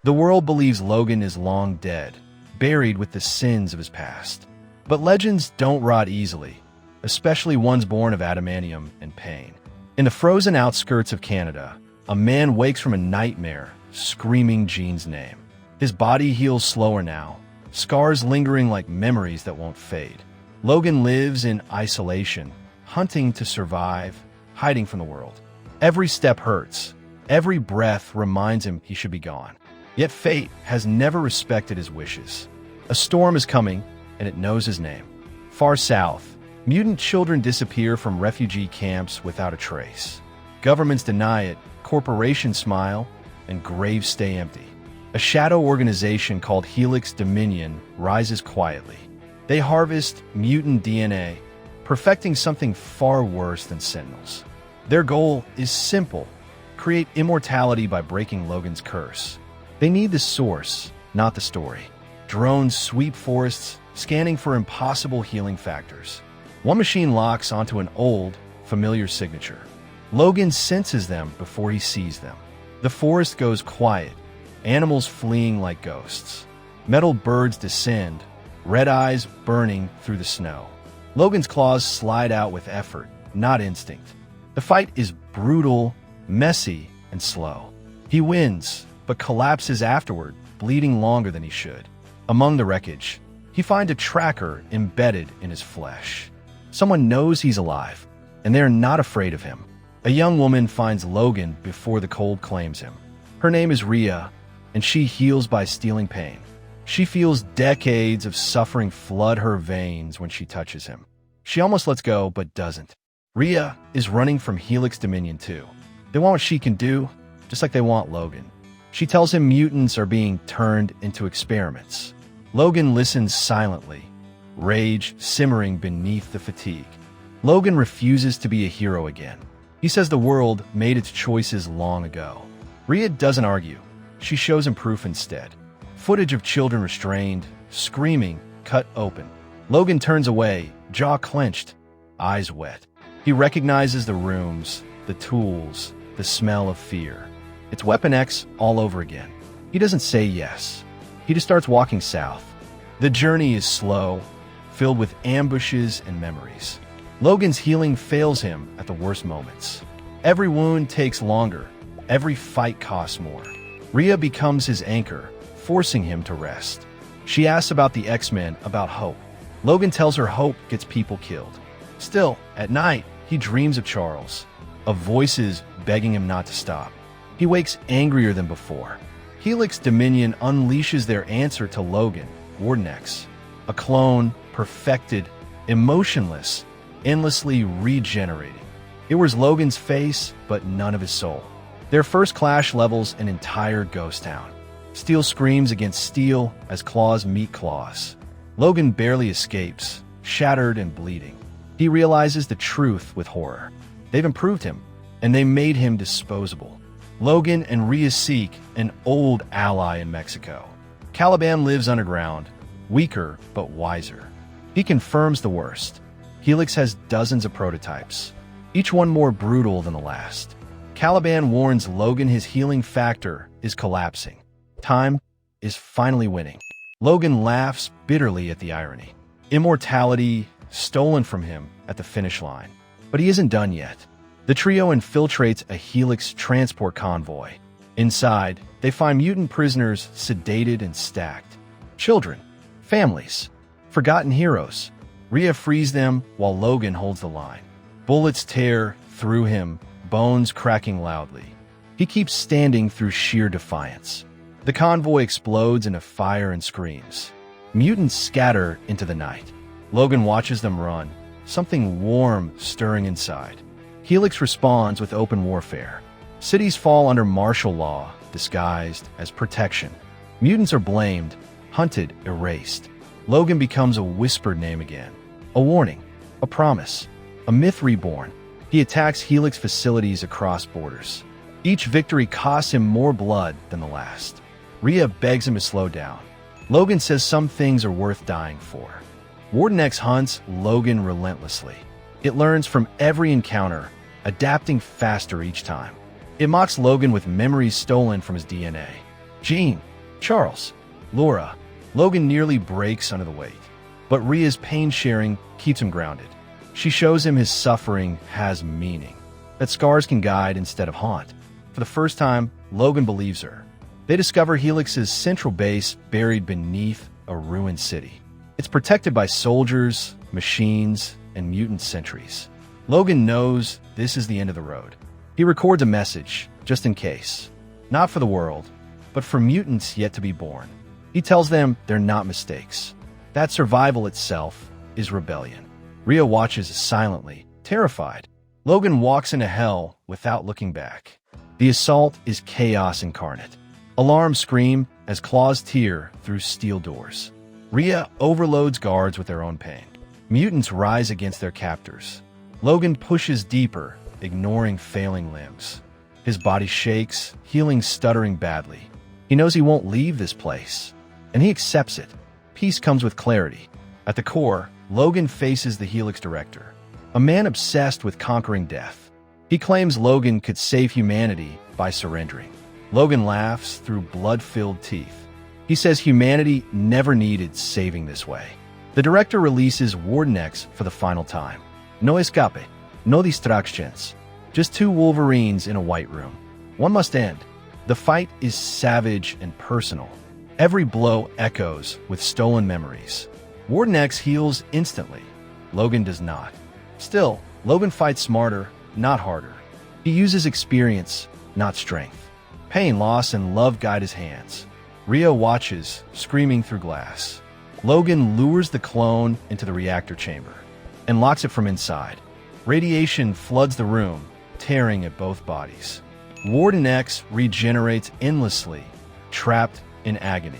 The world believes Logan is long dead, buried with the sins of his past. But legends don't rot easily, especially ones born of adamantium and pain. In the frozen outskirts of Canada, a man wakes from a nightmare, screaming Jean's name. His body heals slower now, scars lingering like memories that won't fade. Logan lives in isolation, hunting to survive, hiding from the world. Every step hurts. Every breath reminds him he should be gone. Yet fate has never respected his wishes. A storm is coming, and it knows his name. Far south, mutant children disappear from refugee camps without a trace. Governments deny it, corporations smile, and graves stay empty. A shadow organization called Helix Dominion rises quietly. They harvest mutant DNA, perfecting something far worse than sentinels. Their goal is simple: create immortality by breaking Logan's curse. They need the source, not the story. Drones sweep forests, scanning for impossible healing factors. One machine locks onto an old, familiar signature. Logan senses them before he sees them. The forest goes quiet, animals fleeing like ghosts. Metal birds descend, red eyes burning through the snow. Logan's claws slide out with effort, not instinct. The fight is brutal, messy, and slow. He wins, but collapses afterward, bleeding longer than he should. Among the wreckage, he finds a tracker embedded in his flesh. Someone knows he's alive, and they are not afraid of him. A young woman finds Logan before the cold claims him. Her name is Rhea, and she heals by stealing pain. She feels decades of suffering flood her veins when she touches him. She almost lets go, but doesn't. Rhea is running from Helix Dominion too. They want what she can do, just like they want Logan. She tells him mutants are being turned into experiments. Logan listens silently, rage simmering beneath the fatigue. Logan refuses to be a hero again. He says the world made its choices long ago. Rhea doesn't argue. She shows him proof instead. Footage of children restrained, screaming, cut open. Logan turns away, jaw clenched, eyes wet. He recognizes the rooms, the tools, the smell of fear. It's Weapon X all over again. He doesn't say yes. He just starts walking south. The journey is slow, filled with ambushes and memories. Logan's healing fails him at the worst moments. Every wound takes longer. Every fight costs more. Rhea becomes his anchor, forcing him to rest. She asks about the X-Men, about hope. Logan tells her hope gets people killed. Still, at night, he dreams of Charles, of voices begging him not to stop. He wakes angrier than before. Helix Dominion unleashes their answer to Logan, Warden X, a clone, perfected, emotionless, endlessly regenerating. It wears Logan's face, but none of his soul. Their first clash levels an entire ghost town. Steel screams against steel as claws meet claws. Logan barely escapes, shattered and bleeding. He realizes the truth with horror. They've improved him, and they made him disposable. Logan and Rhea seek an old ally in Mexico. Caliban lives underground, weaker but wiser. He confirms the worst. Helix has dozens of prototypes, each one more brutal than the last. Caliban warns Logan his healing factor is collapsing. Time is finally winning. Logan laughs bitterly at the irony. Immortality stolen from him at the finish line. But he isn't done yet. The trio infiltrates a Helix transport convoy. Inside, they find mutant prisoners sedated and stacked. Children, families, forgotten heroes. Rhea frees them while Logan holds the line. Bullets tear through him, bones cracking loudly. He keeps standing through sheer defiance. The convoy explodes into fire and screams. Mutants scatter into the night. Logan watches them run, something warm stirring inside. Helix responds with open warfare. Cities fall under martial law, disguised as protection. Mutants are blamed, hunted, erased. Logan becomes a whispered name again. A warning, a promise, a myth reborn. He attacks Helix facilities across borders. Each victory costs him more blood than the last. Rhea begs him to slow down. Logan says some things are worth dying for. Warden X hunts Logan relentlessly. It learns from every encounter, adapting faster each time. It mocks Logan with memories stolen from his DNA. Jean, Charles, Laura. Logan nearly breaks under the weight, but Rhea's pain-sharing keeps him grounded. She shows him his suffering has meaning, that scars can guide instead of haunt. For the first time, Logan believes her. They discover Helix's central base buried beneath a ruined city. It's protected by soldiers, machines, and mutant sentries. Logan knows this is the end of the road. He records a message, just in case. Not for the world, but for mutants yet to be born. He tells them they're not mistakes. That survival itself is rebellion. Rhea watches silently, terrified. Logan walks into hell without looking back. The assault is chaos incarnate. Alarms scream as claws tear through steel doors. Rhea overloads guards with their own pain. Mutants rise against their captors. Logan pushes deeper, ignoring failing limbs. His body shakes, healing stuttering badly. He knows he won't leave this place, and he accepts it. Peace comes with clarity. At the core, Logan faces the Helix director, a man obsessed with conquering death. He claims Logan could save humanity by surrendering. Logan laughs through blood-filled teeth. He says humanity never needed saving this way. The director releases Warden X for the final time. No escape, no distractions. Just two Wolverines in a white room. One must end. The fight is savage and personal. Every blow echoes with stolen memories. Warden X heals instantly. Logan does not. Still, Logan fights smarter, not harder. He uses experience, not strength. Pain, loss, and love guide his hands. Rhea watches, screaming through glass. Logan lures the clone into the reactor chamber and locks it from inside. Radiation floods the room, tearing at both bodies. Warden X regenerates endlessly, trapped in agony.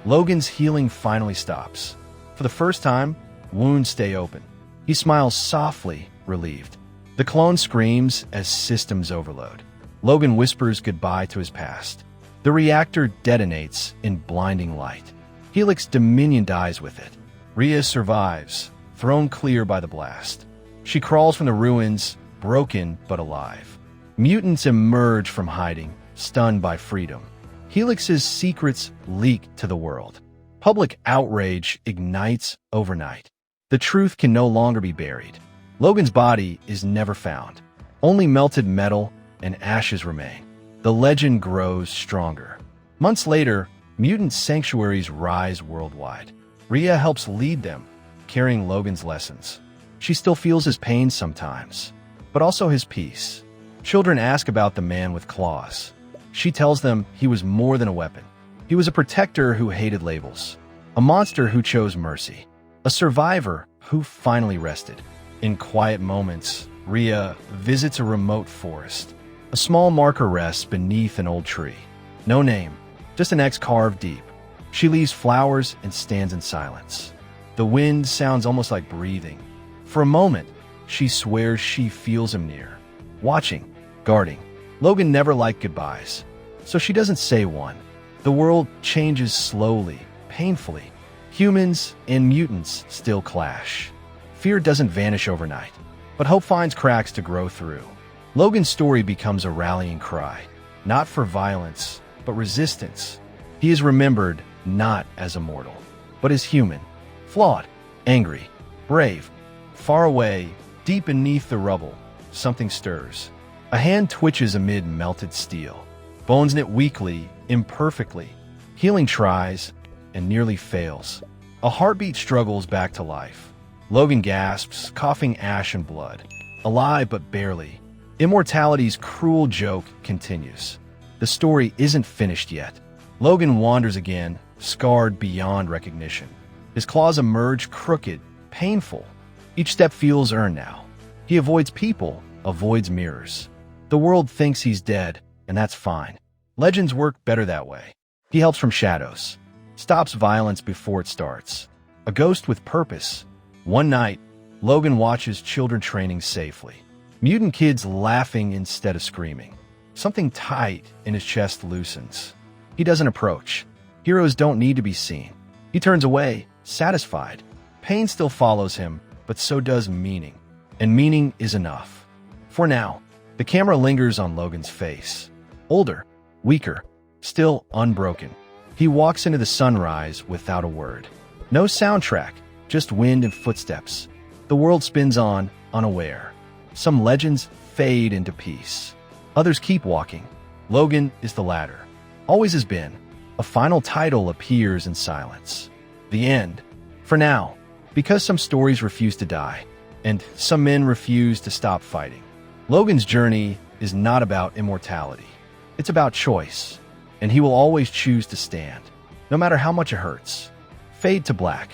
Logan's healing finally stops. For the first time, wounds stay open. He smiles softly, relieved. The clone screams as systems overload. Logan whispers goodbye to his past. The reactor detonates in blinding light. Helix Dominion dies with it. Rhea survives, thrown clear by the blast. She crawls from the ruins, broken but alive. Mutants emerge from hiding, stunned by freedom. Helix's secrets leak to the world. Public outrage ignites overnight. The truth can no longer be buried. Logan's body is never found. Only melted metal and ashes remain. The legend grows stronger. Months later, mutant sanctuaries rise worldwide. Rhea helps lead them, carrying Logan's lessons. She still feels his pain sometimes, but also his peace. Children ask about the man with claws. She tells them he was more than a weapon. He was a protector who hated labels, a monster who chose mercy, a survivor who finally rested. In quiet moments, Rhea visits a remote forest. A small marker rests beneath an old tree. No name, just an X carved deep. She leaves flowers and stands in silence. The wind sounds almost like breathing. For a moment, she swears she feels him near, watching, guarding. Logan never liked goodbyes, so she doesn't say one. The world changes slowly, painfully. Humans and mutants still clash. Fear doesn't vanish overnight, but hope finds cracks to grow through. Logan's story becomes a rallying cry, not for violence, but resistance. He is remembered not as immortal, but as human, flawed, angry, brave. Far away, deep beneath the rubble, something stirs. A hand twitches amid melted steel. Bones knit weakly, imperfectly. Healing tries and nearly fails. A heartbeat struggles back to life. Logan gasps, coughing ash and blood. Alive but barely. Immortality's cruel joke continues. The story isn't finished yet. Logan wanders again, scarred beyond recognition. His claws emerge crooked, painful. Each step feels earned now. He avoids people, avoids mirrors. The world thinks he's dead, and that's fine. Legends work better that way. He helps from shadows, stops violence before it starts. A ghost with purpose. One night, Logan watches children training safely. Mutant kids laughing instead of screaming. Something tight in his chest loosens. He doesn't approach. Heroes don't need to be seen. He turns away, satisfied. Pain still follows him, but so does meaning. And meaning is enough. For now, the camera lingers on Logan's face. Older, weaker, still unbroken. He walks into the sunrise without a word. No soundtrack, just wind and footsteps. The world spins on, unaware. Some legends fade into peace. Others keep walking. Logan is the latter. Always has been. A final title appears in silence. The end. For now. Because some stories refuse to die, and some men refuse to stop fighting. Logan's journey is not about immortality. It's about choice, and he will always choose to stand, no matter how much it hurts. Fade to black.